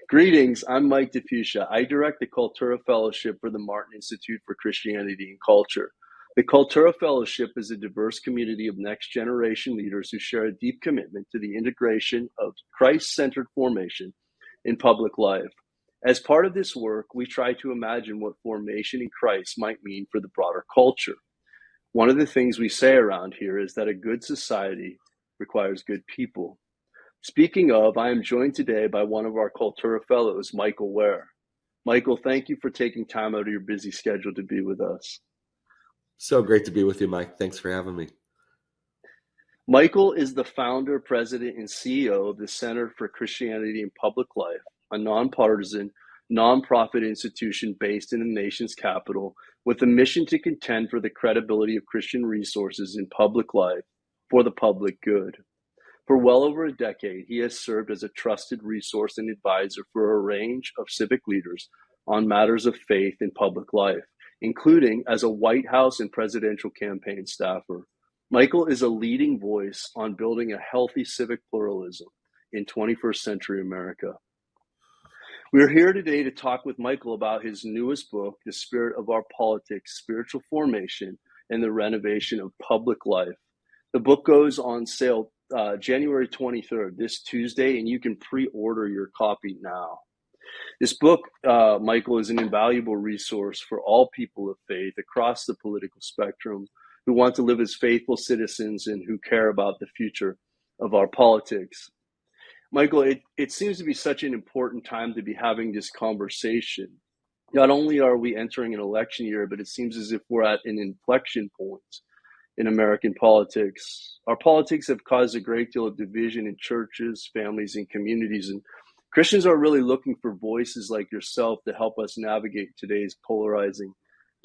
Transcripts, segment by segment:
Greetings, I'm Mike DeFuscia. I direct the Cultura Fellowship for the Martin Institute for Christianity and Culture. The Cultura Fellowship is a diverse community of next generation leaders who share a deep commitment to the integration of Christ centered formation in public life. As part of this work, we try to imagine what formation in Christ might mean for the broader culture. One of the things we say around here is that a good society requires good people. Speaking of, I am joined today by one of our Cultura Fellows, Michael Ware. Michael, thank you for taking time out of your busy schedule to be with us. So great to be with you, Mike. Thanks for having me. Michael is the founder, president, and CEO of the Center for Christianity in Public Life, a nonpartisan, nonprofit institution based in the nation's capital with a mission to contend for the credibility of Christian resources in public life for the public good. For well over a decade, he has served as a trusted resource and advisor for a range of civic leaders on matters of faith in public life, including as a White House and presidential campaign staffer. Michael is a leading voice on building a healthy civic pluralism in 21st century America. We're here today to talk with Michael about his newest book, The Spirit of Our Politics, Spiritual Formation and the Renovation of Public Life. The book goes on sale January 23rd, this Tuesday, and you can pre-order your copy now. This book, Michael, is an invaluable resource for all people of faith across the political spectrum who want to live as faithful citizens and who care about the future of our politics. Michael, it seems to be such an important time to be having this conversation. Not only are we entering an election year, but it seems as if we're at an inflection point in American politics. Our politics have caused a great deal of division in churches, families, and communities. And Christians are really looking for voices like yourself to help us navigate today's polarizing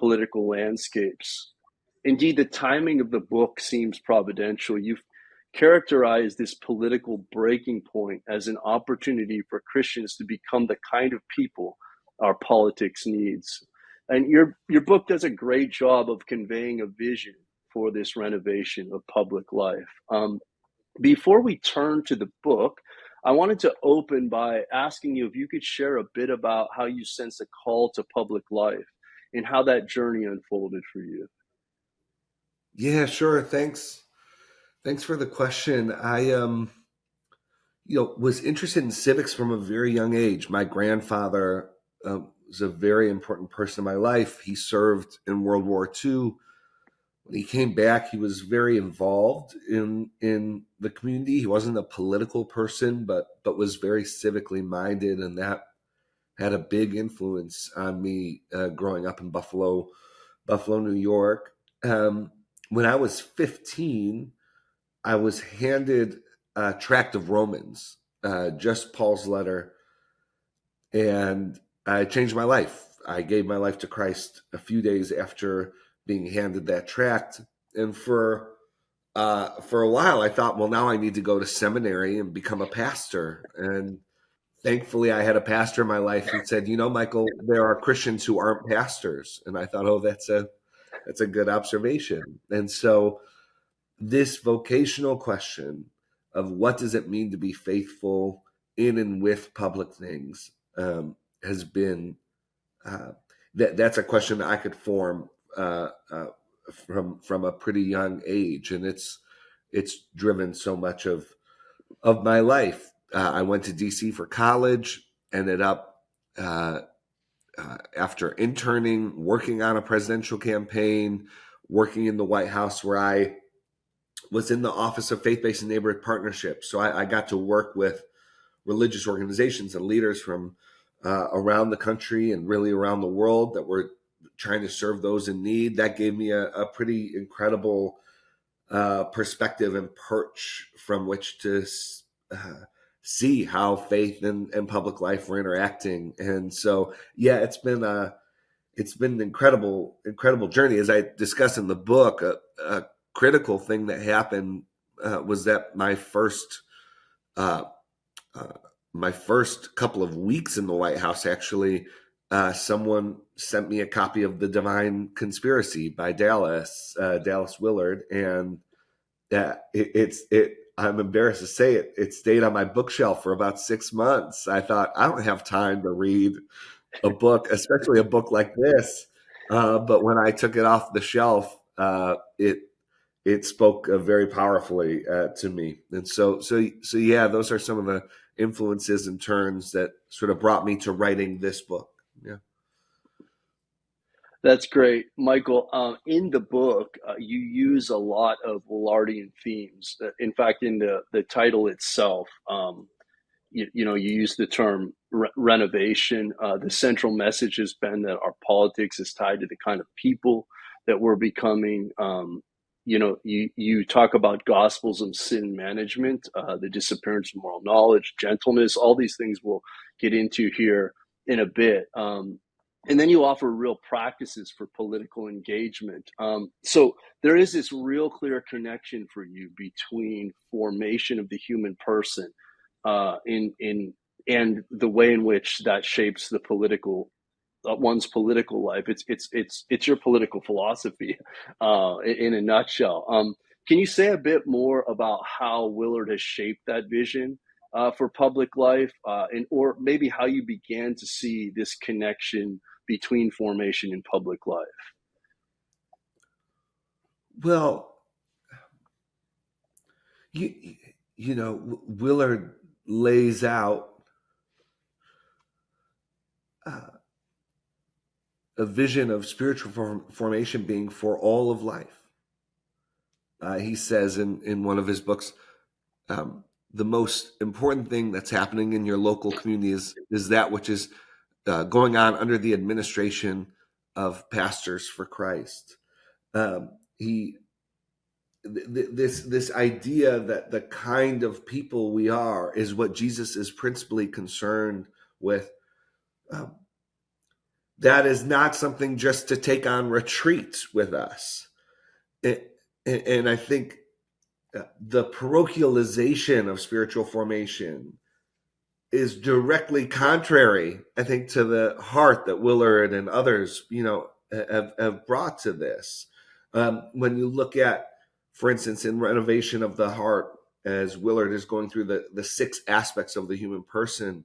political landscapes. Indeed, the timing of the book seems providential. You've characterized this political breaking point as an opportunity for Christians to become the kind of people our politics needs. And your book does a great job of conveying a vision for this renovation of public life. Before we turn to the book, I wanted to open by asking you if you could share a bit about how you sense a call to public life and how that journey unfolded for you. Yeah, sure. Thanks. Thanks for the question. I was interested in civics from a very young age. My grandfather was a very important person in my life. He served in World War II. When he came back, he was very involved in the community. He wasn't a political person, but was very civically minded, and that had a big influence on me growing up in Buffalo, New York. When I was 15, I was handed a tract of Romans, just Paul's letter, and I changed my life. I gave my life to Christ a few days after being handed that tract. And for a while, I thought, well, now I need to go to seminary and become a pastor. And thankfully, I had a pastor in my life who said, Michael, there are Christians who aren't pastors. And I thought, oh, that's a good observation. And so this vocational question of what does it mean to be faithful in and with public things has been that's a question that I could form from a pretty young age, and it's driven so much of my life. I went to DC for college, ended up after interning, working on a presidential campaign, working in the White House, where I was in the Office of Faith-Based and Neighborhood Partnerships. So I got to work with religious organizations and leaders from around the country and really around the world that were trying to serve those in need. That gave me a pretty incredible perspective and perch from which to see how faith and public life were interacting. And so, yeah, it's been an incredible journey. As I discuss in the book, a critical thing that happened was that my first couple of weeks in the White House, actually, someone sent me a copy of The Divine Conspiracy by Dallas Willard, and I'm embarrassed to say it. It stayed on my bookshelf for about 6 months. I thought, I don't have time to read a book, especially a book like this. But when I took it off the shelf, it spoke very powerfully to me. And so yeah, those are some of the influences and turns that sort of brought me to writing this book. Yeah. That's great, Michael. In the book, you use a lot of Willardian themes. In fact, in the title itself, you use the term renovation. The central message has been that our politics is tied to the kind of people that we're becoming. You talk about gospels of sin management, the disappearance of moral knowledge, gentleness, all these things we'll get into here in a bit. And then you offer real practices for political engagement. So there is this real clear connection for you between formation of the human person in and the way in which that shapes the political one's political life. It's your political philosophy in a nutshell. Can you say a bit more about how Willard has shaped that vision for public life, and or maybe how you began to see this connection between formation and public life? Well, you you know, Willard lays out uh, a vision of spiritual formation being for all of life. He says in one of his books, um, the most important thing that's happening in your local community is that which is going on under the administration of pastors for Christ. He this idea that the kind of people we are is what Jesus is principally concerned with. Um, that is not something just to take on retreats with us. And I think the parochialization of spiritual formation is directly contrary, I think, to the heart that Willard and others, have brought to this. When you look at, for instance, in Renovation of the Heart, as Willard is going through the six aspects of the human person,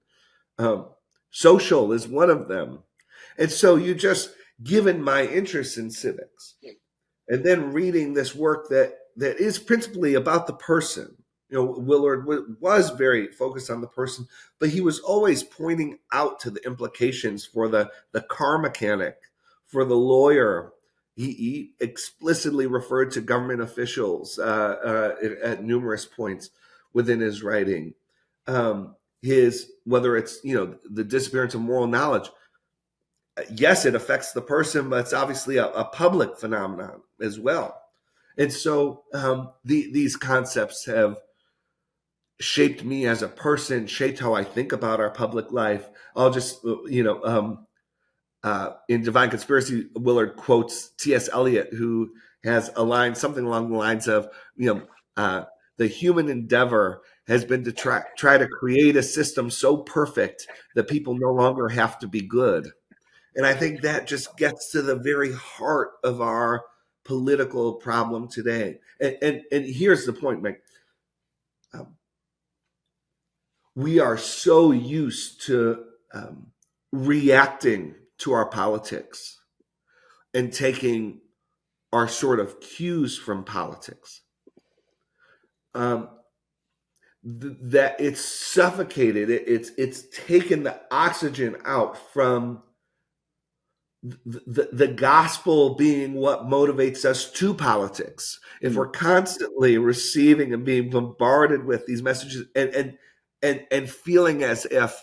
um, social is one of them. And so you just, given my interest in civics, and then reading this work that is principally about the person. Willard was very focused on the person, but he was always pointing out to the implications for the car mechanic, for the lawyer. He explicitly referred to government officials at numerous points within his writing. His whether it's the disappearance of moral knowledge, yes, it affects the person, but it's obviously a public phenomenon as well. And so these concepts have shaped me as a person, shaped how I think about our public life. I'll just, in Divine Conspiracy, Willard quotes T.S. Eliot, who has a line, something along the lines of, the human endeavor has been to try to create a system so perfect that people no longer have to be good. And I think that just gets to the very heart of our political problem today. And here's the point, Mike. Um, we are so used to reacting to our politics and taking our sort of cues from politics. Um, that it's suffocated. It's taken the oxygen out from the gospel being what motivates us to politics. If we're constantly receiving and being bombarded with these messages and feeling as if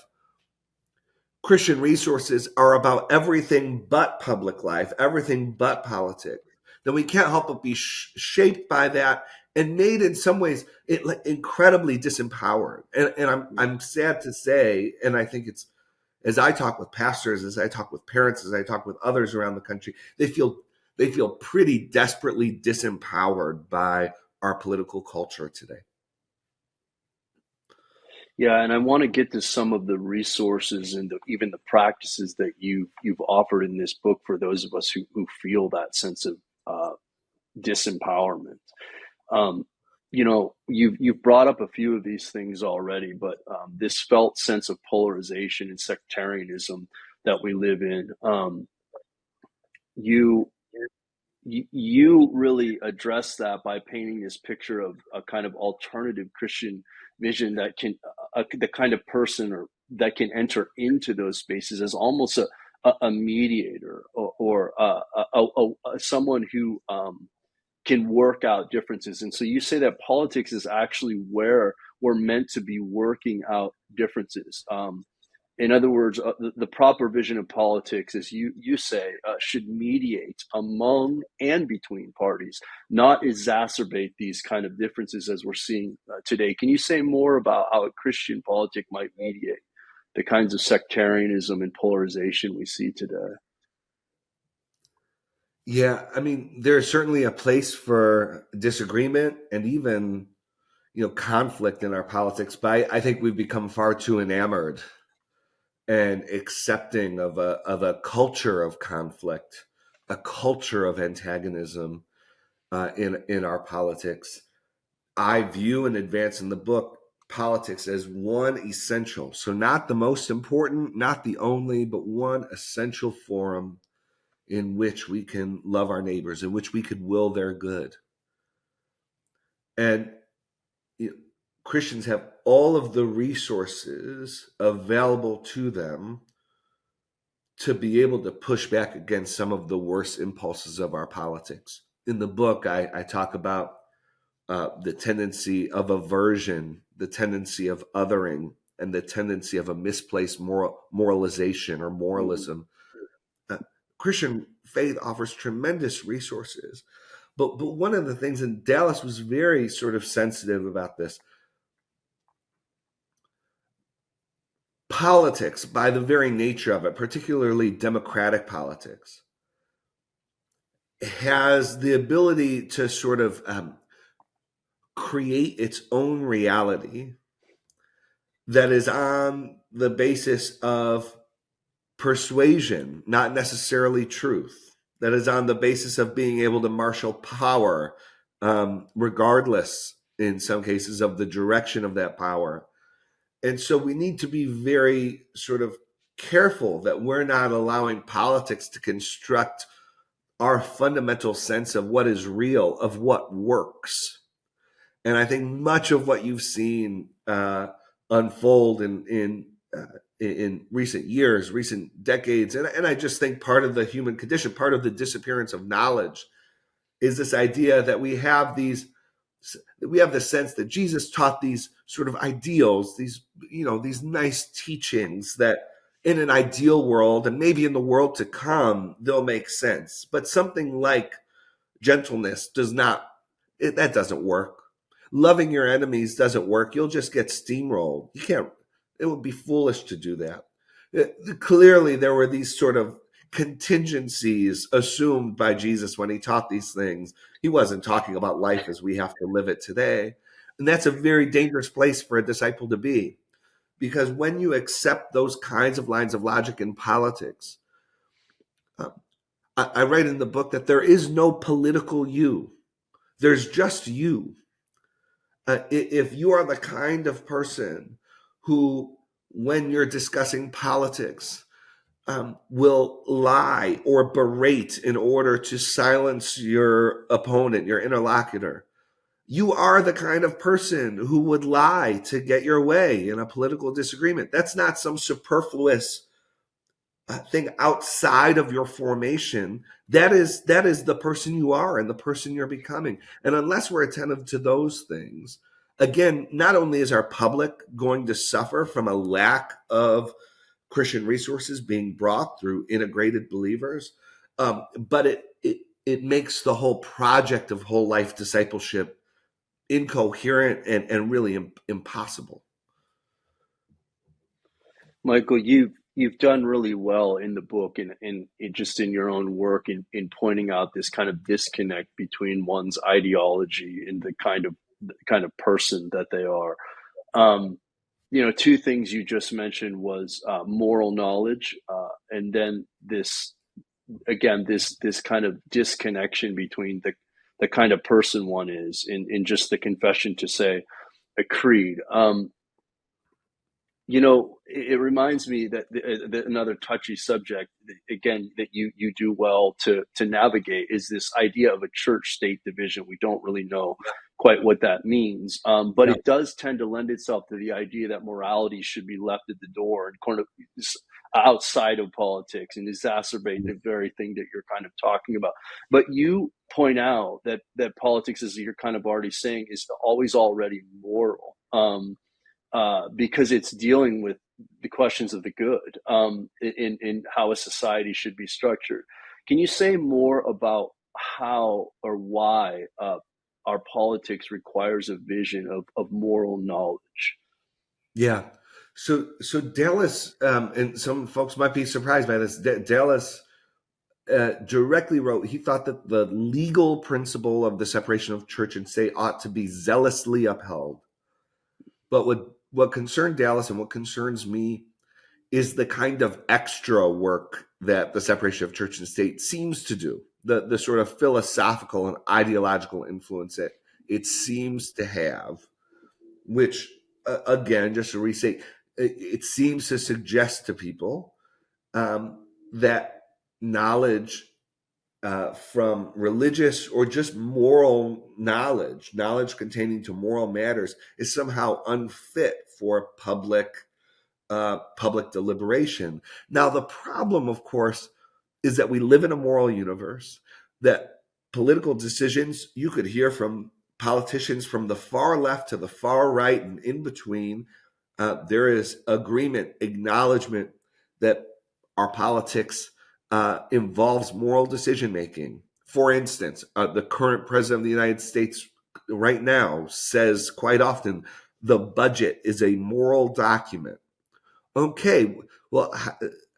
Christian resources are about everything but public life, everything but politics, then we can't help but be shaped by that and made in some ways incredibly disempowered. And I'm sad to say, and I think it's, as I talk with pastors, as I talk with parents, as I talk with others around the country, they feel pretty desperately disempowered by our political culture today. Yeah, and I want to get to some of the resources and even the practices that you've offered in this book for those of us who feel that sense of uh, disempowerment. Um, you've brought up a few of these things already, but this felt sense of polarization and sectarianism that we live in, you you really address that by painting this picture of a kind of alternative Christian vision that can the kind of person or that can enter into those spaces as almost a mediator or someone who can work out differences. And so you say that politics is actually where we're meant to be working out differences. In other words, the proper vision of politics, as you say, should mediate among and between parties, not exacerbate these kind of differences as we're seeing today. Can you say more about how a Christian politic might mediate the kinds of sectarianism and polarization we see today? Yeah, I mean, there's certainly a place for disagreement and even, conflict in our politics, but I think we've become far too enamored and accepting of a culture of conflict, a culture of antagonism in our politics. I view and advance in the book politics as one essential, so not the most important, not the only, but one essential forum in which we can love our neighbors, in which we could will their good. And you know, Christians have all of the resources available to them to be able to push back against some of the worst impulses of our politics. In the book, I talk about the tendency of aversion, the tendency of othering, and the tendency of a misplaced moralization or Mm-hmm. moralism. Uh, Christian faith offers tremendous resources. But one of the things, and Dallas was very sort of sensitive about this, politics, by the very nature of it, particularly democratic politics, has the ability to sort of create its own reality that is on the basis of persuasion, not necessarily truth, that is on the basis of being able to marshal power, regardless, in some cases, of the direction of that power. And so we need to be very sort of careful that we're not allowing politics to construct our fundamental sense of what is real, of what works. And I think much of what you've seen unfold in recent years, recent decades, and I just think part of the human condition, part of the disappearance of knowledge, is this idea that we have the sense that Jesus taught these sort of ideals, these nice teachings that in an ideal world and maybe in the world to come they'll make sense. But something like gentleness that doesn't work. Loving your enemies doesn't work. You'll just get steamrolled. You can't. It would be foolish to do that. Clearly, there were these sort of contingencies assumed by Jesus when he taught these things. He wasn't talking about life as we have to live it today. And that's a very dangerous place for a disciple to be. Because when you accept those kinds of lines of logic in politics, uh, I write in the book that there is no political you. There's just you. If you are the kind of person who, when you're discussing politics, will lie or berate in order to silence your opponent, your interlocutor, you are the kind of person who would lie to get your way in a political disagreement. That's not some superfluous thing outside of your formation. That is the person you are and the person you're becoming. And unless we're attentive to those things, again, not only is our public going to suffer from a lack of Christian resources being brought through integrated believers, but it makes the whole project of whole life discipleship incoherent and really impossible. Michael, you've done really well in the book and just in your own work in pointing out this kind of disconnect between one's ideology and the kind of person that they are. Um, two things you just mentioned was moral knowledge, and then this again this kind of disconnection between the the kind of person one is in just the confession to say a creed. It reminds me that another touchy subject, again, that you do well to navigate is this idea of a church-state division. We don't really know quite what that means, but Yeah. it does tend to lend itself to the idea that morality should be left at the door and kind of outside of politics and exacerbate the very thing that you're kind of talking about. But you point out that politics, as you're kind of already saying, is always already moral. Because it's dealing with the questions of the good in how a society should be structured. Can you say more about how or why our politics requires a vision of moral knowledge? Yeah. So Dallas, and some folks might be surprised by this. Dallas directly wrote he thought that the legal principle of the separation of church and state ought to be zealously upheld. But what concerned Dallas and what concerns me is the kind of extra work that the separation of church and state seems to do, the sort of philosophical and ideological influence that it seems to have, which, again, just to restate, it seems to suggest to people that knowledge from religious or just moral knowledge containing to moral matters, is somehow unfit for public deliberation. Now, the problem, of course, is that we live in a moral universe, that political decisions, you could hear from politicians from the far left to the far right and in between, there is agreement, acknowledgement that our politics involves moral decision making. For instance, the current president of the United States right now says quite often the budget is a moral document. Okay, well,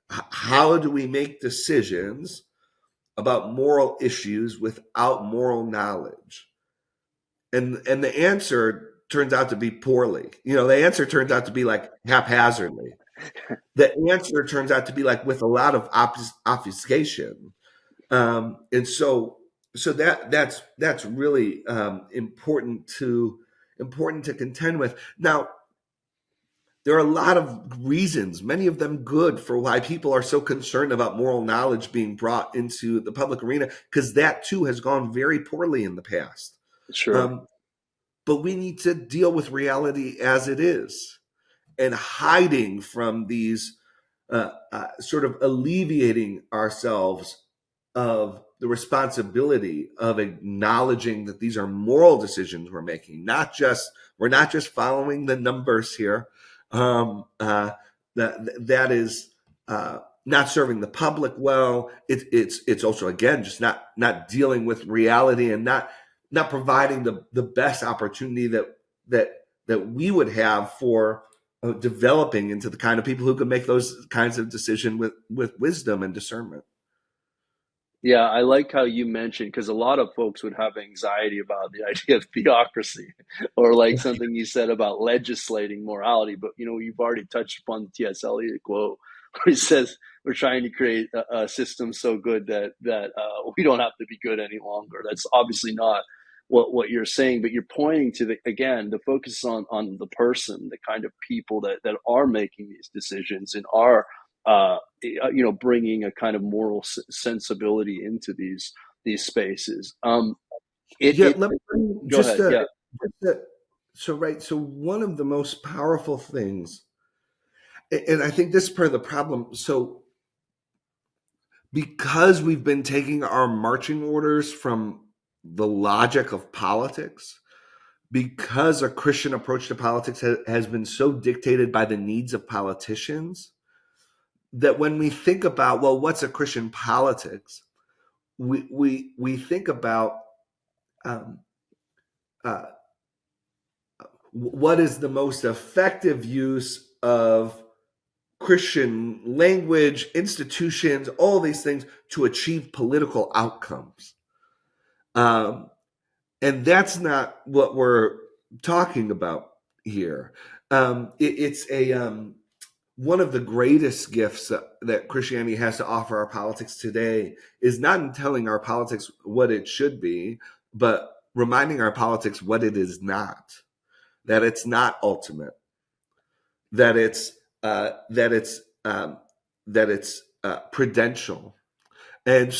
how do we make decisions about moral issues without moral knowledge? And the answer turns out to be poorly. The answer turns out to be like haphazardly. The answer turns out to be like with a lot of obfuscation. And so that's really important to contend with. Now, there are a lot of reasons, many of them good, for why people are so concerned about moral knowledge being brought into the public arena, because that too has gone very poorly in the past. Sure. Um, but we need to deal with reality as it is, and hiding from these, sort of alleviating ourselves of the responsibility of acknowledging that these are moral decisions we're making. We're not just following the numbers here. That is not serving the public well. It's also, again, just not dealing with reality, and not providing the best opportunity that we would have for developing into the kind of people who can make those kinds of decisions with wisdom and discernment. Yeah, I like how you mentioned, because a lot of folks would have anxiety about the idea of theocracy, or like something you said about legislating morality. But you've already touched upon the T.S. Eliot quote, where he says we're trying to create a system so good that we don't have to be good any longer. That's obviously not what you're saying, but you're pointing to the focus on the person, the kind of people that are making these decisions and are bringing a kind of moral sensibility into these spaces. It Yeah, it let me Go ahead. Yeah, so right. So one of the most powerful things, and I think this is part of the problem. So because we've been taking our marching orders from the logic of politics, because a Christian approach to politics has been so dictated by the needs of politicians, that when we think about, well, what's a Christian politics, we think about um, uh, what is the most effective use of Christian language, institutions, all these things to achieve political outcomes. Um, and that's not what we're talking about here. It's one of the greatest gifts that Christianity has to offer our politics today is not in telling our politics what it should be, but reminding our politics what it is not, that it's not ultimate, that it's that it's that it's prudential. And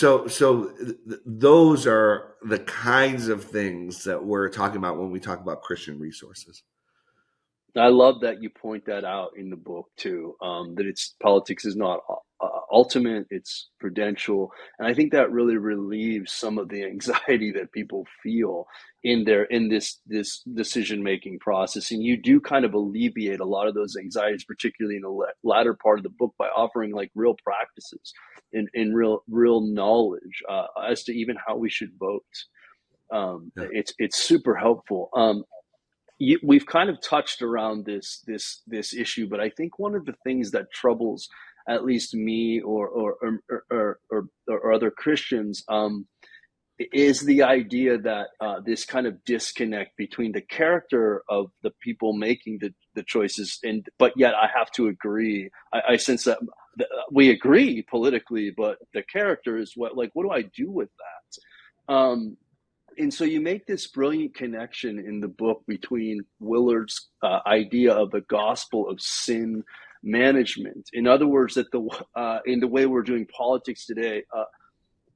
those are the kinds of things that we're talking about when we talk about Christian resources. I love that you point that out in the book too. That it's politics is not ultimate; it's prudential, and I think that really relieves some of the anxiety that people feel in this decision making process. And you do kind of alleviate a lot of those anxieties, particularly in the latter part of the book, by offering like real practices and real knowledge as to even how we should vote. Yeah. It's super helpful. We've kind of touched around this issue, but I think one of the things that troubles at least me or other Christians is the idea that this kind of disconnect between the character of the people making the choices, and but yet I have to agree. I sense that we agree politically, but the character is what do I do with that? And so you make this brilliant connection in the book between Willard's idea of the gospel of sin management. In other words, that in the way we're doing politics today,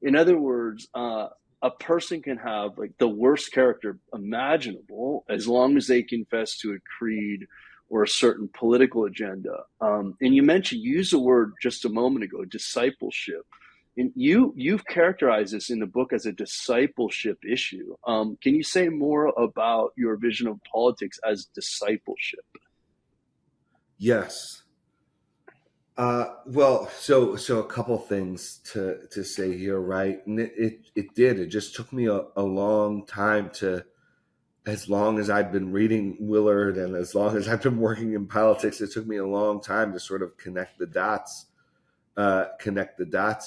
in other words, a person can have like the worst character imaginable as long as they confess to a creed or a certain political agenda. And you used the word just a moment ago, discipleship. And you've characterized this in the book as a discipleship issue. Can you say more about your vision of politics as discipleship? Yes. Well, so a couple things to say here, right? And it just took me a long time to, as long as I've been reading Willard and as long as I've been working in politics, it took me a long time to sort of connect the dots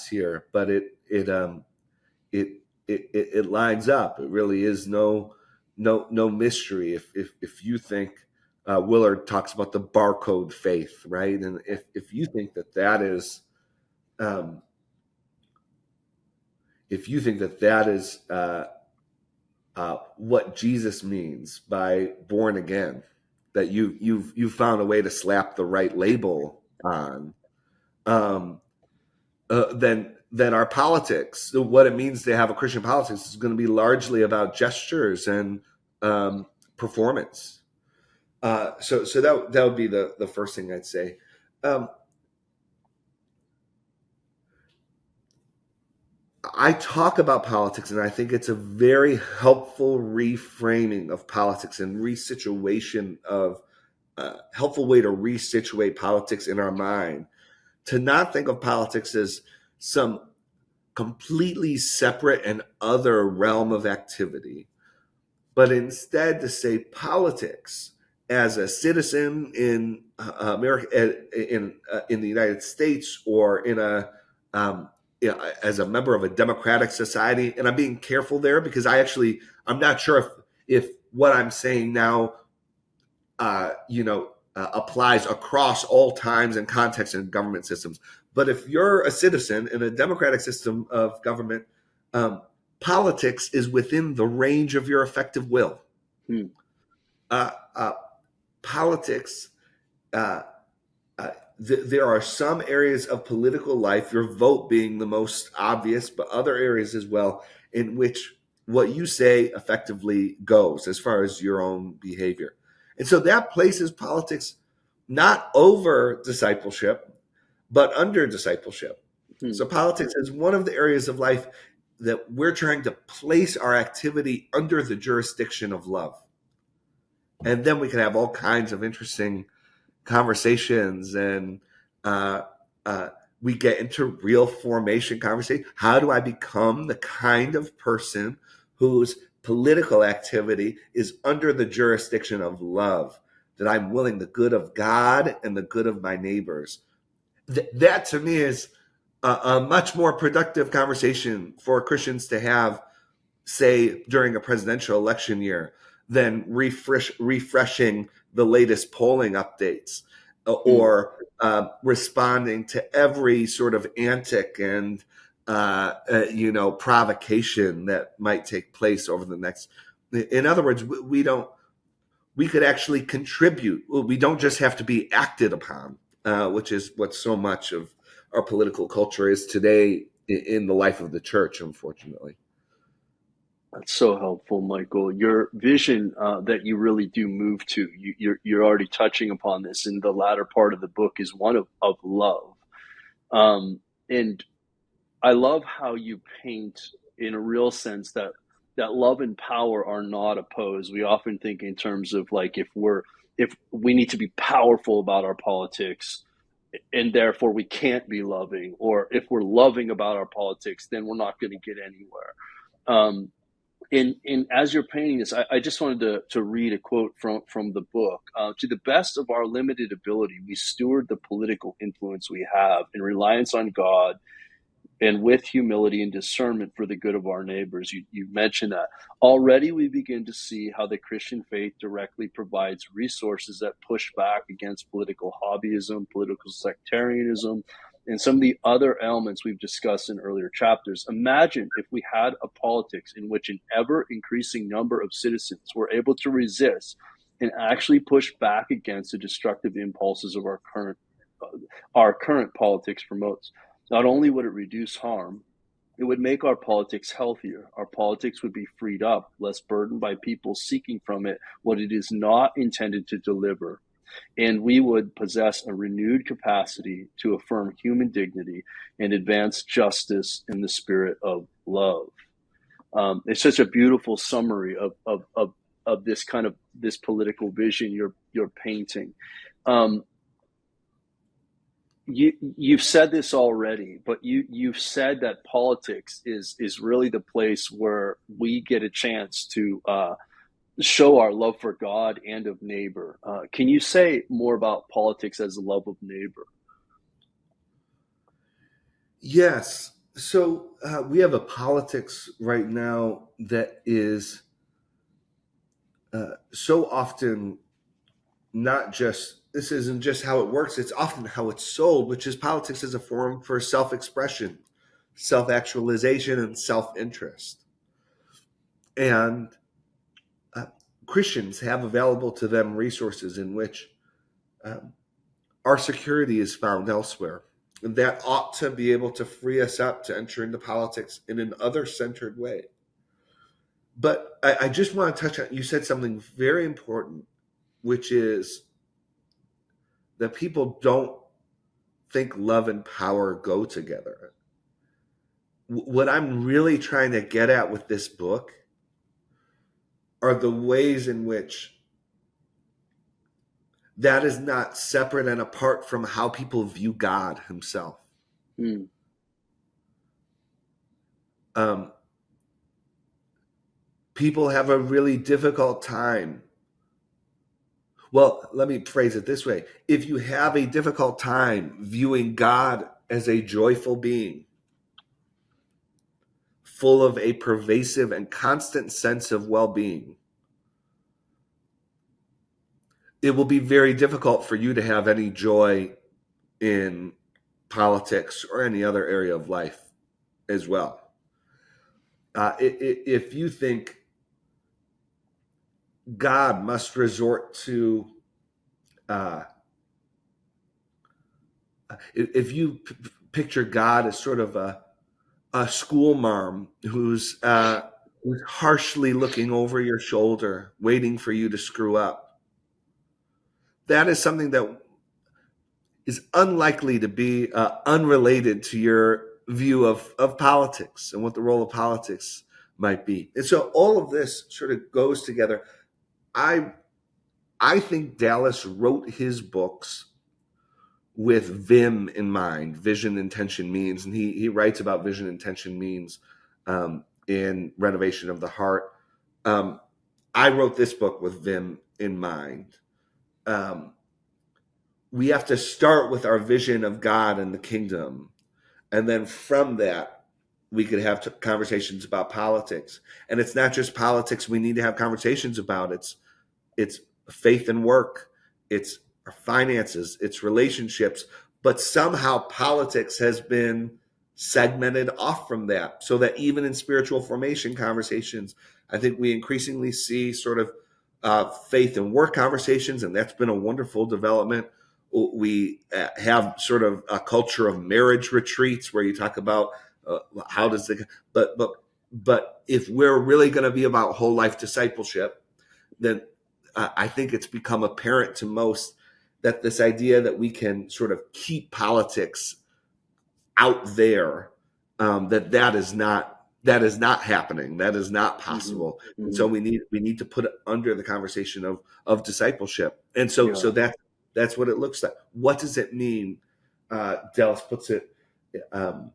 here. But it lines up. It really is no mystery. If you think Willard talks about the barcode faith, right? And if you think that is if you think that is what Jesus means by born again, that you've found a way to slap the right label on, um, then our politics, what it means to have a Christian politics, is going to be largely about gestures and performance. So that would be the first thing I'd say. I talk about politics, and I think it's a very helpful reframing of politics and resituation of helpful way to resituate politics in our mind. To not think of politics as some completely separate and other realm of activity, but instead to say politics as a citizen in America, in the United States, or in as a member of a democratic society. And I'm being careful there because I'm not sure if what I'm saying now, applies across all times and contexts and government systems. But if you're a citizen in a democratic system of government, politics is within the range of your effective will. Hmm. Politics, there are some areas of political life, your vote being the most obvious, but other areas as well, in which what you say effectively goes as far as your own behavior. And so that places politics not over discipleship, but under discipleship. Hmm. So politics is one of the areas of life that we're trying to place our activity under the jurisdiction of love. And then we can have all kinds of interesting conversations, and we get into real formation conversation. How do I become the kind of person whose political activity is under the jurisdiction of love, that I'm willing the good of God and the good of my neighbors? That to me is a much more productive conversation for Christians to have, say, during a presidential election year, than refreshing the latest polling updates, or responding to every sort of antic and provocation that might take place over the next. In other words, we don't. We could actually contribute. We don't just have to be acted upon, which is what so much of our political culture is today in the life of the church, unfortunately. That's so helpful, Michael. Your vision that you really do move to, you're already touching upon this in the latter part of the book, is one of love. And I love how you paint in a real sense that love and power are not opposed. We often think in terms of like if we need to be powerful about our politics and therefore we can't be loving, or if we're loving about our politics, then we're not going to get anywhere. Um, and as you're painting this, I just wanted to read a quote from the book. To the best of our limited ability, we steward the political influence we have in reliance on God and with humility and discernment for the good of our neighbors. You mentioned that. Already we begin to see how the Christian faith directly provides resources that push back against political hobbyism, political sectarianism, and some of the other elements we've discussed in earlier chapters. Imagine if we had a politics in which an ever increasing number of citizens were able to resist and actually push back against the destructive impulses of our current politics promotes. Not only would it reduce harm, it would make our politics healthier. Our politics would be freed up, less burdened by people seeking from it what it is not intended to deliver. And we would possess a renewed capacity to affirm human dignity and advance justice in the spirit of love. It's such a beautiful summary of this kind of this political vision you're painting. Um, you've said this already, but you've said that politics is really the place where we get a chance to show our love for God and of neighbor. Can you say more about politics as the love of neighbor? Yes. So we have a politics right now that is so often not just, this isn't just how it works, it's often how it's sold, which is politics as a forum for self expression, self actualization, and self interest. And uh, Christians have available to them resources in which um, our security is found elsewhere. And that ought to be able to free us up to enter into politics in an other centered way. But I just want to touch on, you said something very important, which is that people don't think love and power go together. What I'm really trying to get at with this book are the ways in which that is not separate and apart from how people view God himself. Mm, Um, People have a really difficult time. Well, let me phrase it this way. If you have a difficult time viewing God as a joyful being, full of a pervasive and constant sense of well being, it will be very difficult for you to have any joy in politics or any other area of life as well. If you think God must resort to, uh, if you picture God as sort of a school marm who's harshly looking over your shoulder, waiting for you to screw up, that is something that is unlikely to be unrelated to your view of politics and what the role of politics might be. And so all of this sort of goes together. I I think Dallas wrote his books with VIM in mind, vision, intention, means, and he writes about vision, intention, means in Renovation of the Heart. Um, I wrote this book with VIM in mind. Um, we have to start with our vision of God and the kingdom, and then from that we could have conversations about politics. And it's not just politics we need to have conversations about. It's faith and work, it's our finances, it's relationships. But somehow politics has been segmented off from that, so that even in spiritual formation conversations, I think we increasingly see sort of faith and work conversations, and that's been a wonderful development. We have sort of a culture of marriage retreats where you talk about how does it, but if we're really going to be about whole life discipleship, then I think it's become apparent to most that this idea that we can sort of keep politics out there, that is not happening. That is not Mm-hmm. possible. And Mm-hmm. so we need to put it under the conversation of discipleship. And so Yeah. that's what it looks like. What does it mean? Dallas puts it. Um,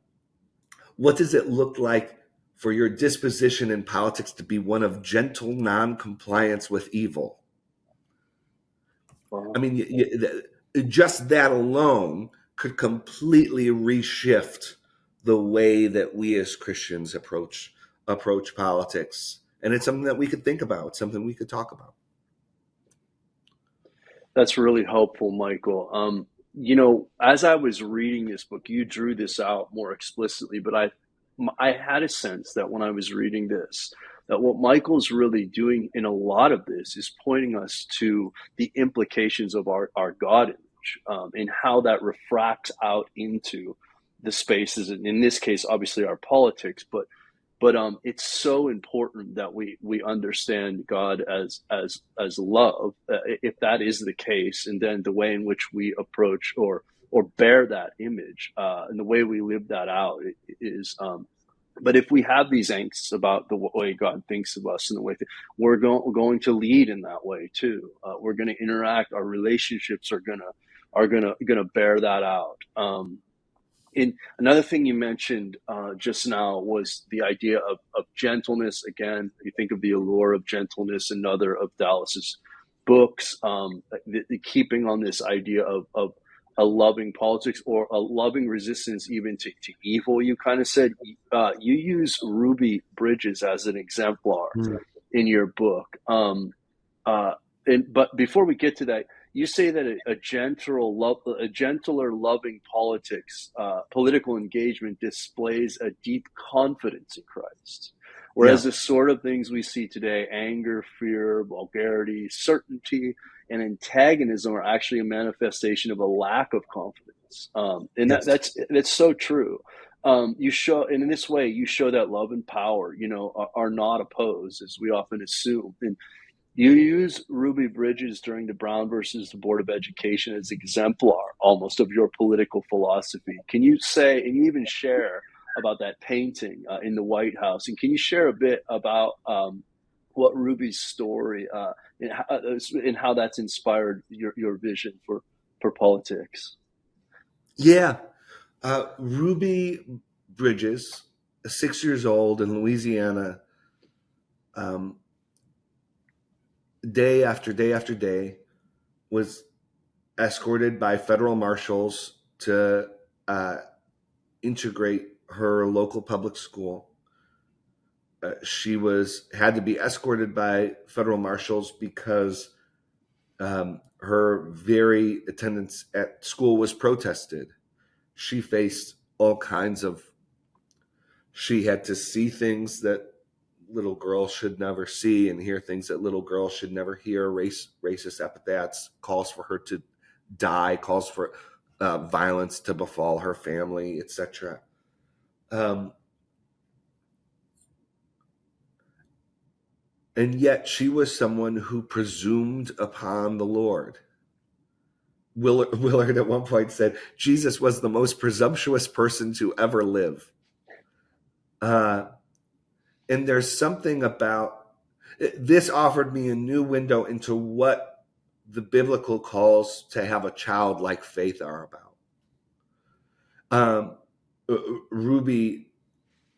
what does it look like for your disposition in politics to be one of gentle non-compliance with evil? I Wow. mean, just that alone could completely reshift the way that we as Christians approach politics, and it's something that we could think about, something we could talk about. That's really helpful, Michael. As I was reading this book, you drew this out more explicitly, but I had a sense that when I was reading this, that what Michael's really doing in a lot of this is pointing us to the implications of our God image, and how that refracts out into the spaces, and in this case, obviously our politics, but it's so important that we understand God as love, if that is the case, and then the way in which we approach or bear that image, and the way we live that out is. But if we have these angsts about the way God thinks of us and the way we're going to lead in that way too. We're going to interact. Our relationships are gonna bear that out. In another thing you mentioned just now was the idea of gentleness. Again, you think of the allure of gentleness, another of Dallas's books, the keeping on this idea of a loving politics or a loving resistance even to evil. You kind of said you use Ruby Bridges as an exemplar Mm. in your book. Uh, but before we get to that, you say that a gentler, loving political engagement displays a deep confidence in Christ, whereas Yeah. the sort of things we see today, anger, fear, vulgarity, certainty, and antagonism, are actually a manifestation of a lack of confidence. And Yes. that's so true. You show, and in this way, you show that love and power, are not opposed, as we often assume. And you use Ruby Bridges during the Brown versus the Board of Education as exemplar almost of your political philosophy. Can you say, and you even share about that painting in the White House, and can you share a bit about what Ruby's story and how that's inspired your vision for politics? Yeah. Ruby Bridges, 6 years old in Louisiana, um, day after day after day, was escorted by federal marshals to uh, integrate her local public school. She had to be escorted by federal marshals because her very attendance at school was protested. She faced all kinds of. She had to see things that little girls should never see and hear things that little girls should never hear. Racist epithets, calls for her to die, calls for violence to befall her family, etc. Um, and yet she was someone who presumed upon the Lord. Willard at one point said Jesus was the most presumptuous person to ever live. Uh, and there's something about this offered me a new window into what the biblical calls to have a childlike faith are about. Um, Ruby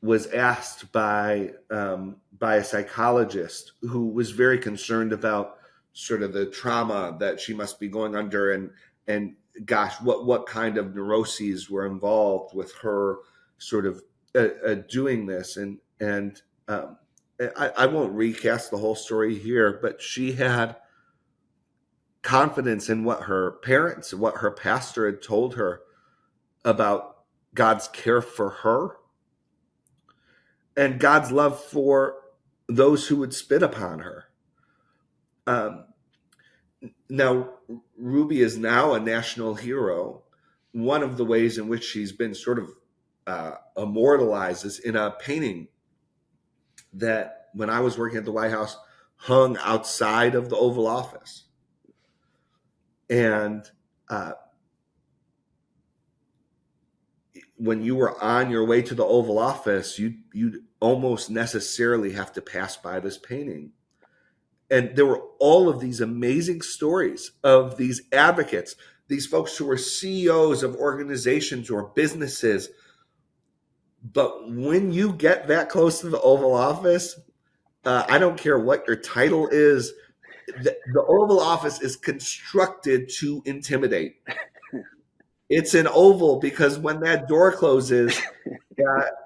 was asked by a psychologist who was very concerned about sort of the trauma that she must be going under, and gosh, what kind of neuroses were involved with her sort of doing this, and I won't recast the whole story here, but she had confidence in what her parents, what her pastor had told her about God's care for her, and God's love for those who would spit upon her. Um, Now, Ruby is now a national hero. One of the ways in which she's been sort of immortalized is in a painting that, when I was working at the White House, hung outside of the Oval Office. And when you were on your way to the Oval Office, you'd almost necessarily have to pass by this painting. And there were all of these amazing stories of these advocates, these folks who were CEOs of organizations or businesses. But when you get that close to the Oval Office, I don't care what your title is, the Oval Office is constructed to intimidate. It's an oval because when that door closes,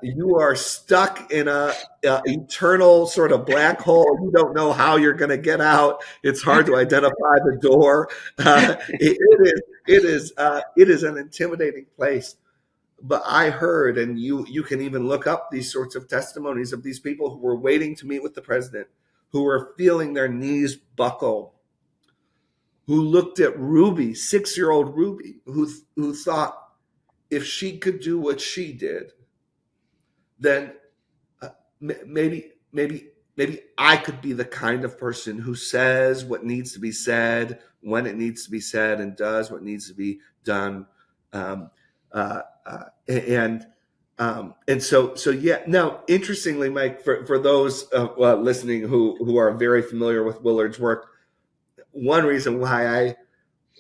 you are stuck in a eternal sort of black hole. You don't know how you're going to get out. It's hard to identify the door. It is an intimidating place. But I heard, and you can even look up these sorts of testimonies of these people who were waiting to meet with the president, who were feeling their knees buckle, who looked at Ruby, 6-year-old Ruby, who thought, if she could do what she did, then maybe I could be the kind of person who says what needs to be said when it needs to be said and does what needs to be done. Um, and so yeah. Now, interestingly, Mike, for those listening who are very familiar with Willard's work, one reason why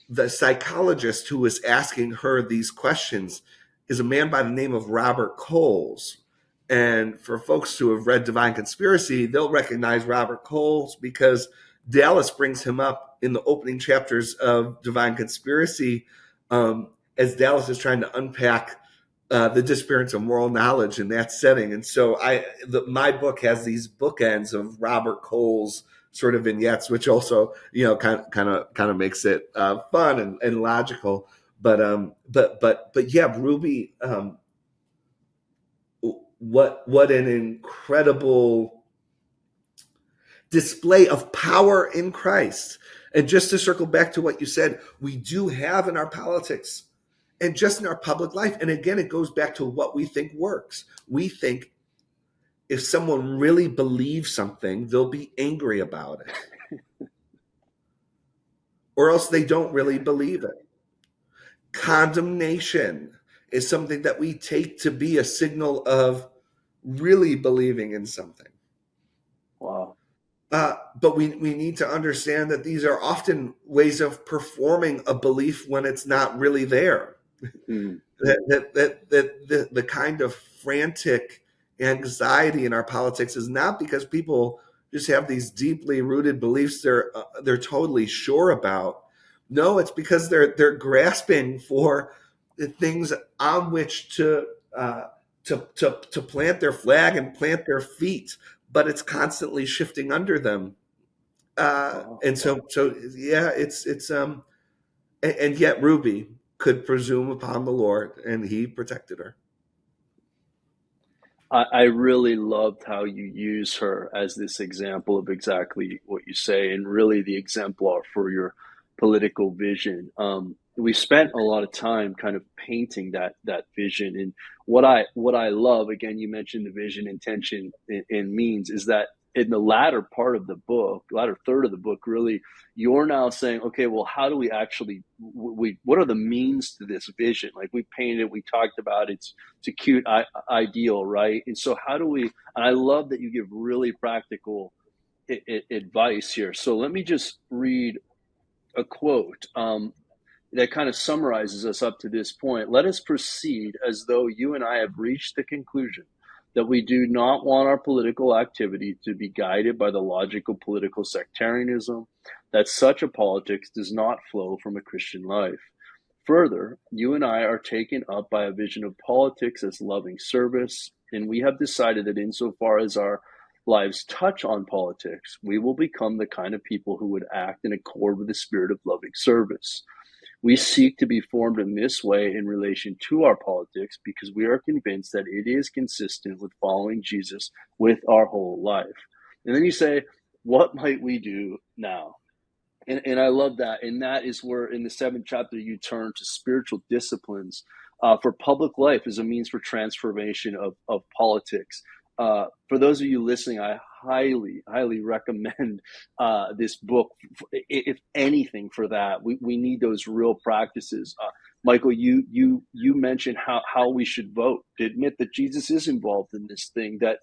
the psychologist who was asking her these questions is a man by the name of Robert Coles. And for folks who have read Divine Conspiracy, they'll recognize Robert Coles because Dallas brings him up in the opening chapters of Divine Conspiracy, as Dallas is trying to unpack the disappearance of moral knowledge in that setting. And so my book has these bookends of Robert Coles sort of vignettes, which also, kind of makes it fun and logical. But yeah, Ruby, what an incredible display of power in Christ. And just to circle back to what you said, we do have in our politics and just in our public life. And again, it goes back to what we think works. We think if someone really believes something, they'll be angry about it, or else they don't really believe it. Condemnation is something that we take to be a signal of really believing in something. Wow. But we need to understand that these are often ways of performing a belief when it's not really there. Mm. That the kind of frantic anxiety in our politics is not because people just have these deeply rooted beliefs they're totally sure about. No, it's because they're grasping for the things on which to plant their flag and plant their feet, but it's constantly shifting under them. And so yeah, it's and yet Ruby could presume upon the Lord, and he protected her. I really loved how you use her as this example of exactly what you say, and really the exemplar for your political vision. We spent a lot of time kind of painting that vision, and what I love, again, you mentioned the vision, intention, and means, is that in the latter part of the book, latter third of the book, really, you're now saying, okay, well, how do we actually, what are the means to this vision? Like, we painted, we talked about it, it's a cute ideal, right? And so how do we, and I love that you give really practical advice here. So let me just read a quote that kind of summarizes us up to this point. Let us proceed as though you and I have reached the conclusion that we do not want our political activity to be guided by the logic of political sectarianism, that such a politics does not flow from a Christian life. Further, you and I are taken up by a vision of politics as loving service, and we have decided that insofar as our lives touch on politics, we will become the kind of people who would act in accord with the spirit of loving service. We seek to be formed in this way in relation to our politics because we are convinced that it is consistent with following Jesus with our whole life. And then you say, what might we do now? And I love that. And that is where in the 7th chapter you turn to spiritual disciplines for public life as a means for transformation of politics. For those of you listening, I highly recommend this book. If anything, for that, we need those real practices. Michael, you mentioned how we should vote, to admit that Jesus is involved in this thing, that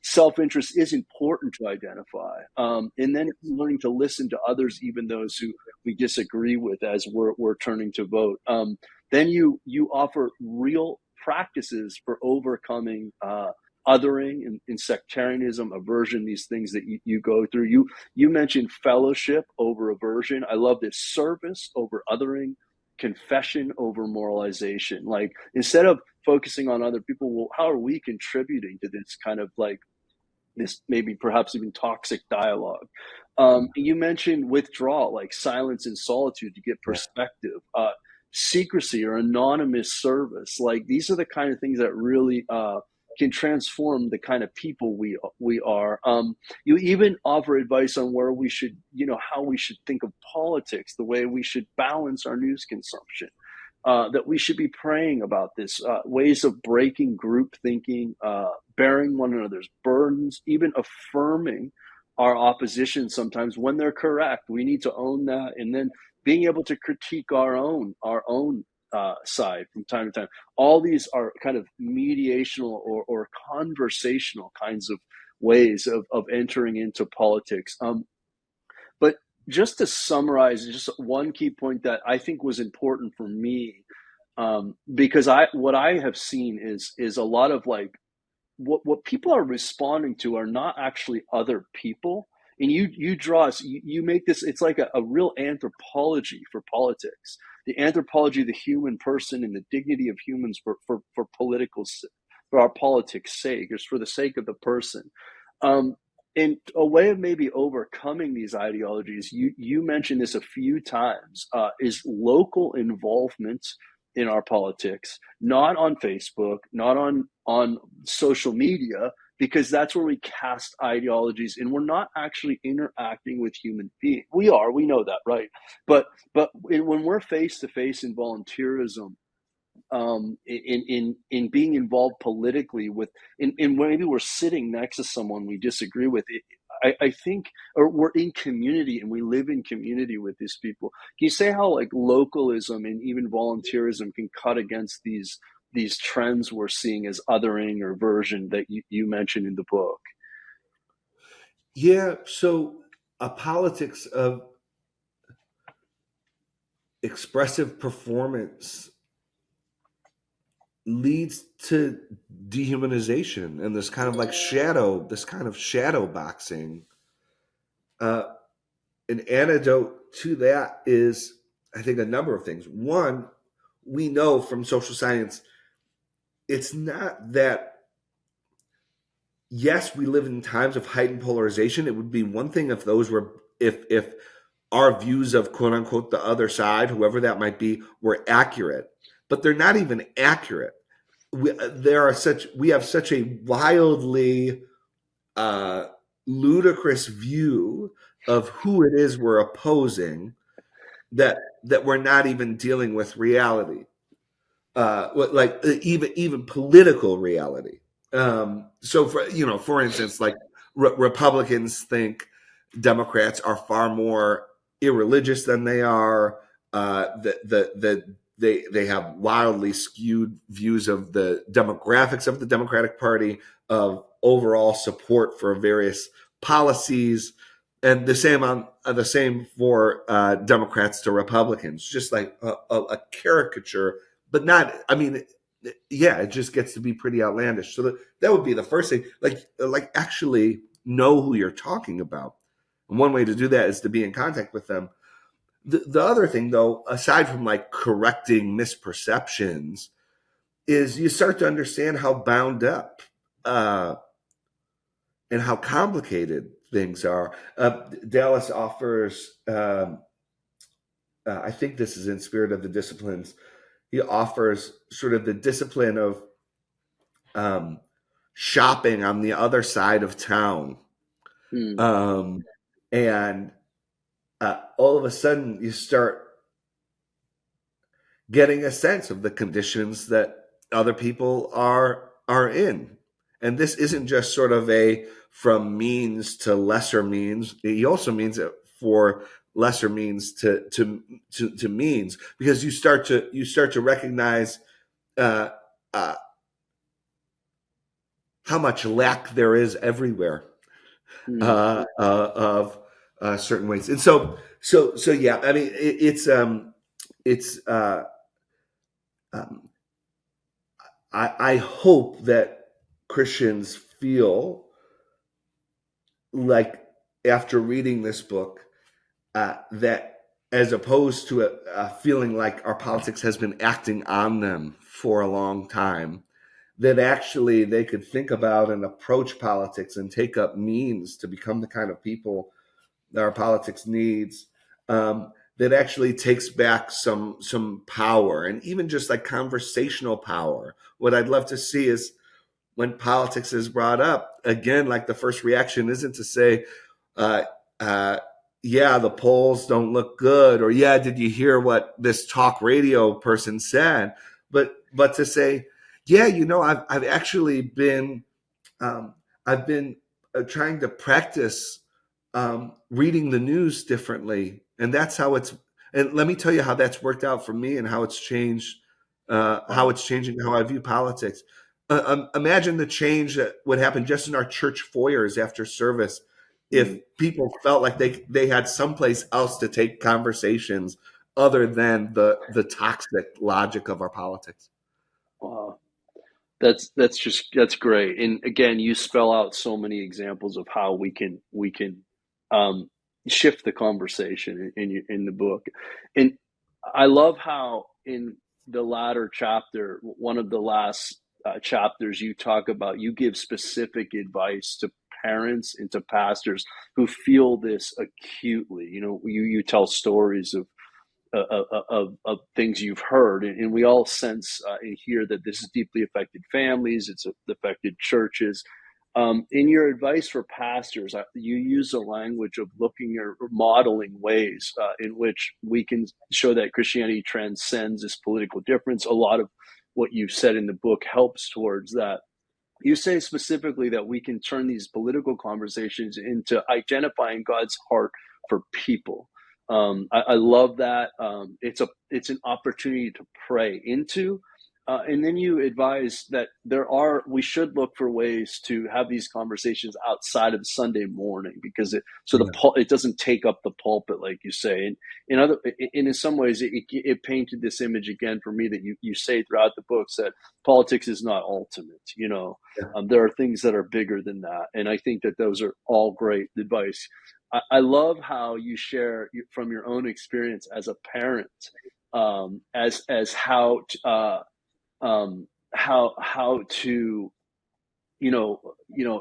self-interest is important to identify, and then learning to listen to others, even those who we disagree with, as we're turning to vote. Then you offer real practices for overcoming othering and sectarianism, aversion, these things that you go through. You mentioned fellowship over aversion. I love this: service over othering, confession over moralization. Like, instead of focusing on other people, well, how are we contributing to this kind of like this maybe perhaps even toxic dialogue? You mentioned withdrawal, like silence and solitude to get Yeah. perspective. Secrecy or anonymous service, like these are the kind of things that really can transform the kind of people we are. You even offer advice on where we should, how we should think of politics, the way we should balance our news consumption. That we should be praying about this, ways of breaking group thinking, bearing one another's burdens, even affirming our opposition sometimes when they're correct. We need to own that, and then being able to critique our own side from time to time. All these are kind of mediational or conversational kinds of ways of entering into politics. But just to summarize, just one key point that I think was important for me, because what I have seen is a lot of like what people are responding to are not actually other people. And you draw us, you make this, it's like a real anthropology for politics, the anthropology of the human person and the dignity of humans for political, for our politics sake, or for the sake of the person. um and a way of maybe overcoming these ideologies, you mentioned this a few times, is local involvement in our politics, not on Facebook, not on social media, because that's where we cast ideologies and we're not actually interacting with human beings. We know that, right? But when we're face to face in volunteerism, in being involved politically with, in maybe we're sitting next to someone we disagree with, I think, or we're in community and we live in community with these people. Can you say how like localism and even volunteerism can cut against these trends we're seeing as othering or version that you mentioned in the book? Yeah. So a politics of expressive performance leads to dehumanization and this kind of shadow boxing. Uh, an antidote to that is, I think, a number of things. One, we know from social science, it's not that, yes, we live in times of heightened polarization. It would be one thing if those were, if our views of quote unquote the other side, whoever that might be, were accurate, but they're not even accurate. We have such a wildly uh, ludicrous view of who it is we're opposing that we're not even dealing with reality, even political reality. So for instance, like Republicans think Democrats are far more irreligious than they are. They have wildly skewed views of the demographics of the Democratic Party, of overall support for various policies, and the same for Democrats to Republicans. Just like a caricature, but not. I mean, yeah, it just gets to be pretty outlandish. So that would be the first thing. Like actually know who you're talking about. And one way to do that is to be in contact with them. The other thing, though, aside from like correcting misperceptions, is you start to understand how bound up uh, and how complicated things are. Dallas offers I think this is in Spirit of the Disciplines. He offers sort of the discipline of um, shopping on the other side of town. Hmm. Um, and all of a sudden, you start getting a sense of the conditions that other people are in. And this isn't just sort of a from means to lesser means. He also means it for lesser means to means, because you start to recognize uh, uh, how much lack there is everywhere Hmm. of certain ways. And so yeah. I mean, it's um, I hope that Christians feel like, after reading this book, that, as opposed to feeling like our politics has been acting on them for a long time, that actually they could think about and approach politics and take up means to become the kind of people that our politics needs. That actually takes back some power, and even just like conversational power. What I'd love to see is, when politics is brought up, again, like, the first reaction isn't to say, uh, uh, yeah, the polls don't look good, or yeah, did you hear what this talk radio person said? But to say, yeah, I've actually been um, I've been trying to practice reading the news differently, and that's how it's. And let me tell you how that's worked out for me, and how it's changed, how Wow. it's changing how I view politics. Imagine the change that would happen just in our church foyers after service, if Hmm. people felt like they had someplace else to take conversations other than the toxic logic of our politics. Wow. That's great. And again, you spell out so many examples of how we can um, shift the conversation in the book. And I love how in the latter chapter, one of the last chapters, you give specific advice to parents and to pastors who feel this acutely. You tell stories of things you've heard, and we all sense and hear that this has deeply affected families. It's affected churches. In your advice for pastors, you use a language of looking or modeling ways in which we can show that Christianity transcends this political difference. A lot of what you've said in the book helps towards that. You say specifically that we can turn these political conversations into identifying God's heart for people. I love that. It's an opportunity to pray into, and then you advise that we should look for ways to have these conversations outside of Sunday morning, because Yeah, it doesn't take up the pulpit, like you say. And in some ways, it painted this image again for me that you say throughout the books, that politics is not ultimate. yeah, There are things that are bigger than that. And I think that those are all great advice. I love how you share from your own experience as a parent, as how to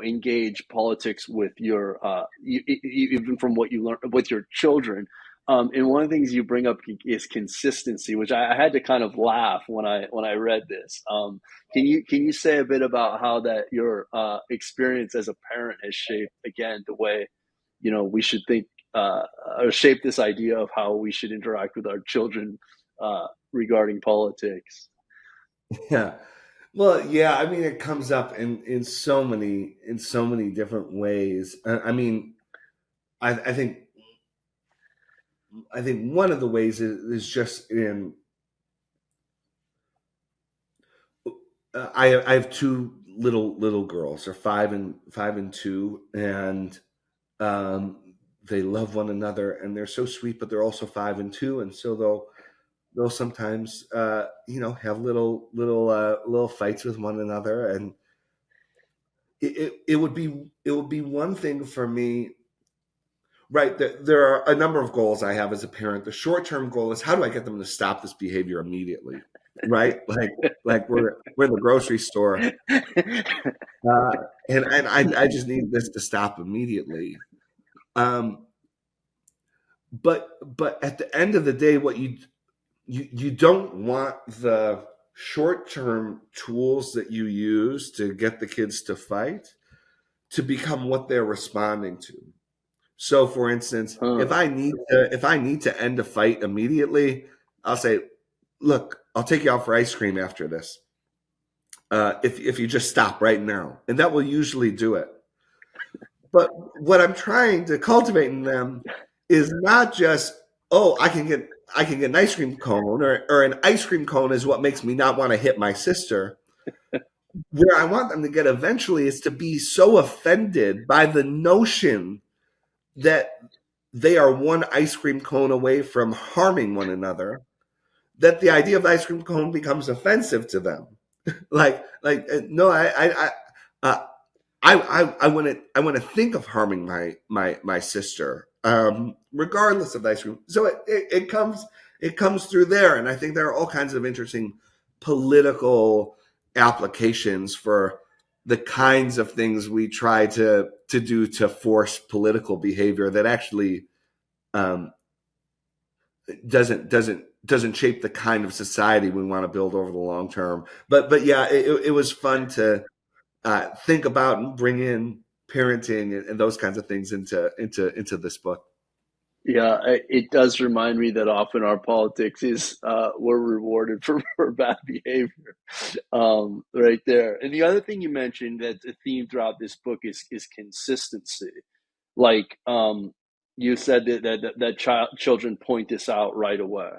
engage politics with your even from what you learn with your children. And one of the things you bring up is consistency, which I had to kind of laugh when I read this. Can you say a bit about how that your experience as a parent has shaped, again, the way we should think, or shape this idea of how we should interact with our children regarding politics? yeah. Well, yeah. I mean, it comes up in so many different ways. I mean, I think one of the ways is just in. I have two little girls. They're 5 and 2, and they love one another, and they're so sweet. But they're also 5 and 2, and so they'll sometimes have little fights with one another. And it would be one thing for me. Right. There are a number of goals I have as a parent. The short term goal is, how do I get them to stop this behavior immediately? Right. Like we're in the grocery store, and I just need this to stop immediately. Um, but at the end of the day, what you don't want the short-term tools that you use to get the kids to fight to become what they're responding to. So, for instance, Huh. if I need to end a fight immediately, I'll say, "Look, I'll take you out for ice cream after this. If you just stop right now," and that will usually do it. But what I'm trying to cultivate in them is not just, "Oh, I can get an ice cream cone," or an ice cream cone is what makes me not want to hit my sister. Where I want them to get eventually is to be so offended by the notion that they are one ice cream cone away from harming one another, that the idea of the ice cream cone becomes offensive to them. No, uh, I want to think of harming my sister, regardless of the ice cream. So it comes through there, and I think there are all kinds of interesting political applications for the kinds of things we try to do to force political behavior that actually um, doesn't shape the kind of society we want to build over the long term. But yeah, it was fun to think about and bring in parenting and those kinds of things into this book. Yeah, it does remind me that often our politics is we're rewarded for, for bad behavior, right there. And the other thing you mentioned that the theme throughout this book is consistency. Like you said that children point this out right away.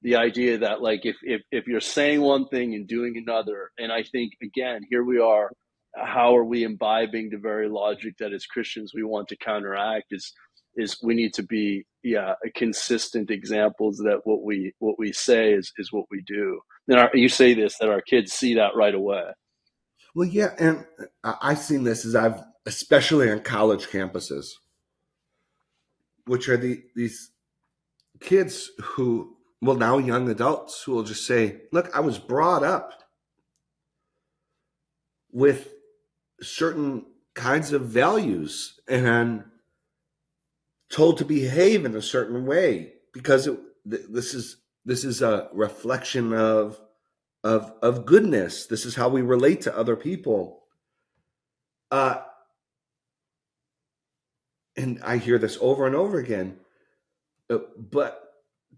The idea that like if you're saying one thing and doing another, and I think again here we are, how are we imbibing the very logic that as Christians we want to counteract is we need to be consistent examples that what we say is what we do. And you say this that our kids see that right away. Well, yeah, and I've seen this as I've especially on college campuses, which are these kids who, well, now young adults who will just say, "Look, I was brought up with certain kinds of values and told to behave in a certain way because this is a reflection of goodness. This is how we relate to other people." Uh, and I hear this over and over again. But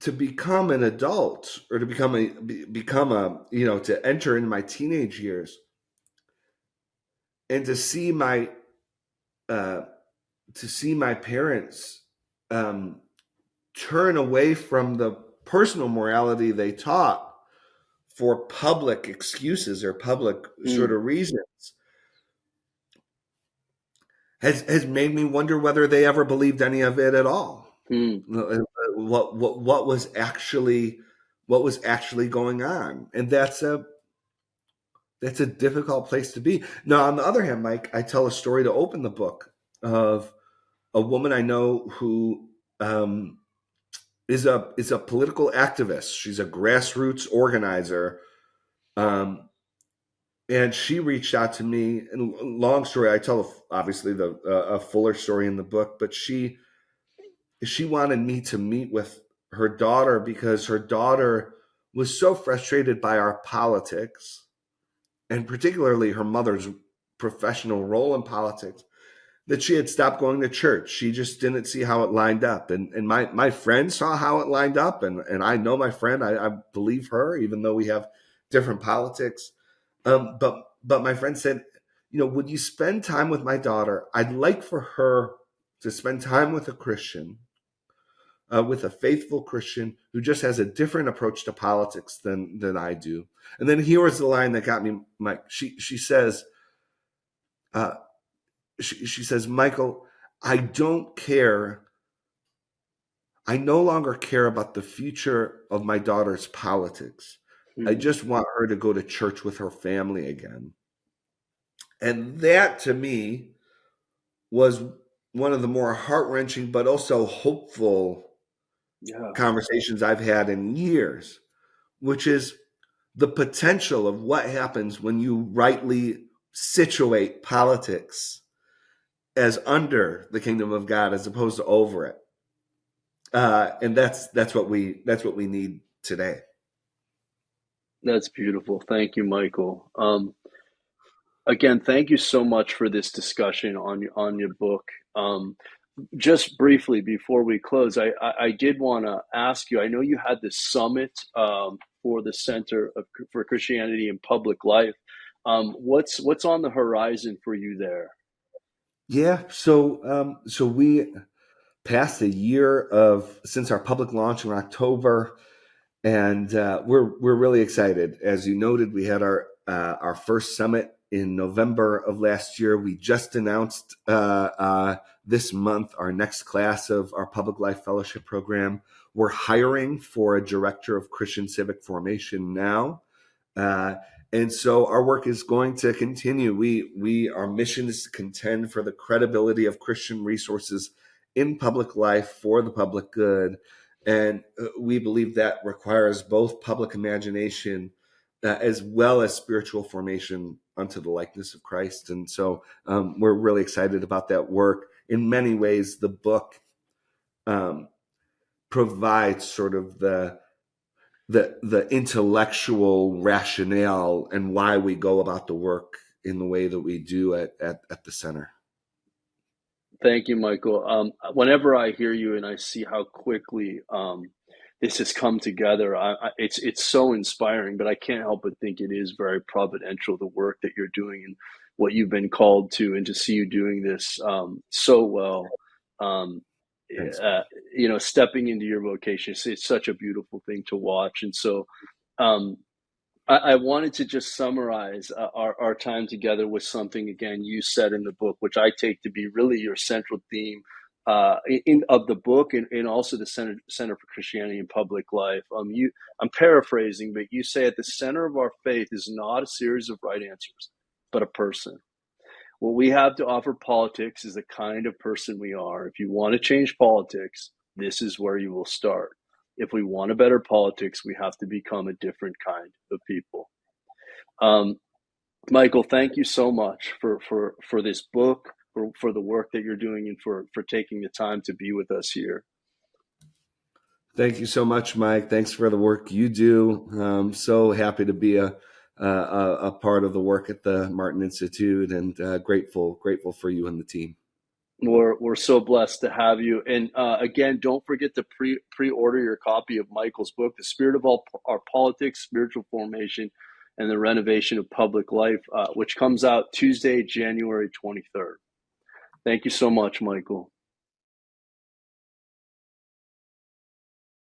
to become an adult or to become a to enter in my teenage years and uh, to see my parents um, turn away from the personal morality they taught for public excuses or public sort Mm, of reasons has made me wonder whether they ever believed any of it at all. mm, What what was actually going on, and that's a difficult place to be. Now, on the other hand, Mike, I tell a story to open the book of a woman I know who is a political activist. She's a grassroots organizer, um, and she reached out to me. And long story, I tell obviously the a fuller story in the book, but she wanted me to meet with her daughter because her daughter was so frustrated by our politics and particularly her mother's professional role in politics that she had stopped going to church. She just didn't see how it lined up. And my friend saw how it lined up. And I know my friend, I believe her, even though we have different politics. But my friend said, would you spend time with my daughter? I'd like for her to spend time with a faithful Christian who just has a different approach to politics than I do. And then here was the line that got me, Mike. She says, uh, she says, "Michael, I don't care. I no longer care about the future of my daughter's politics. I mm. just want her to go to church with her family again." And that to me was one of the more heart wrenching, but also hopeful Yeah. conversations I've had in years, which is the potential of what happens when you rightly situate politics as under the kingdom of God as opposed to over it. And that's what we need today. That's beautiful. Thank you, Michael. Again, thank you so much for this discussion on your book. Just briefly before we close, I did want to ask you. I know you had this summit for the for Christianity in Public Life. What's on the horizon for you there? Yeah. So we passed a year of since our public launch in October, and we're really excited. As you noted, we had our first summit in November of last year. We just announced this month our next class of our Public Life Fellowship program. We're hiring for a director of Christian civic formation now. Uh, and so our work is going to continue. Our mission is to contend for the credibility of Christian resources in public life for the public good. And we believe that requires both public imagination as well as spiritual formation unto the likeness of Christ. And so we're really excited about that work. In many ways, the book um, provides sort of the intellectual rationale and why we go about the work in the way that we do at the center. Thank you, Michael. Whenever I hear you and I see how quickly this has come together, it's so inspiring. But I can't help but think it is very providential, the work that you're doing and what you've been called to, and to see you doing this so well. Um, Thanks. Stepping into your vocation, it's such a beautiful thing to watch. And so, um, I wanted to just summarize our time together with something again you said in the book, which I take to be really your central theme of the book, and also the Center for Christianity in Public Life. I'm paraphrasing, but you say at the center of our faith is not a series of right answers, but a person. What we have to offer politics is the kind of person we are. If you want to change politics, this is where you will start. If we want a better politics, we have to become a different kind of people. Um, Michael, thank you so much for this book, for the work that you're doing, and for taking the time to be with us here. Thank you so much, Mike. Thanks for the work you do. I'm so happy to be a part of the work at the Martin Institute, and grateful for you and the team. We're so blessed to have you. And again, don't forget to pre-order your copy of Michael's book, The Spirit of All Our Politics, Spiritual Formation, and the Renovation of Public Life, which comes out Tuesday, January 23rd. Thank you so much, Michael.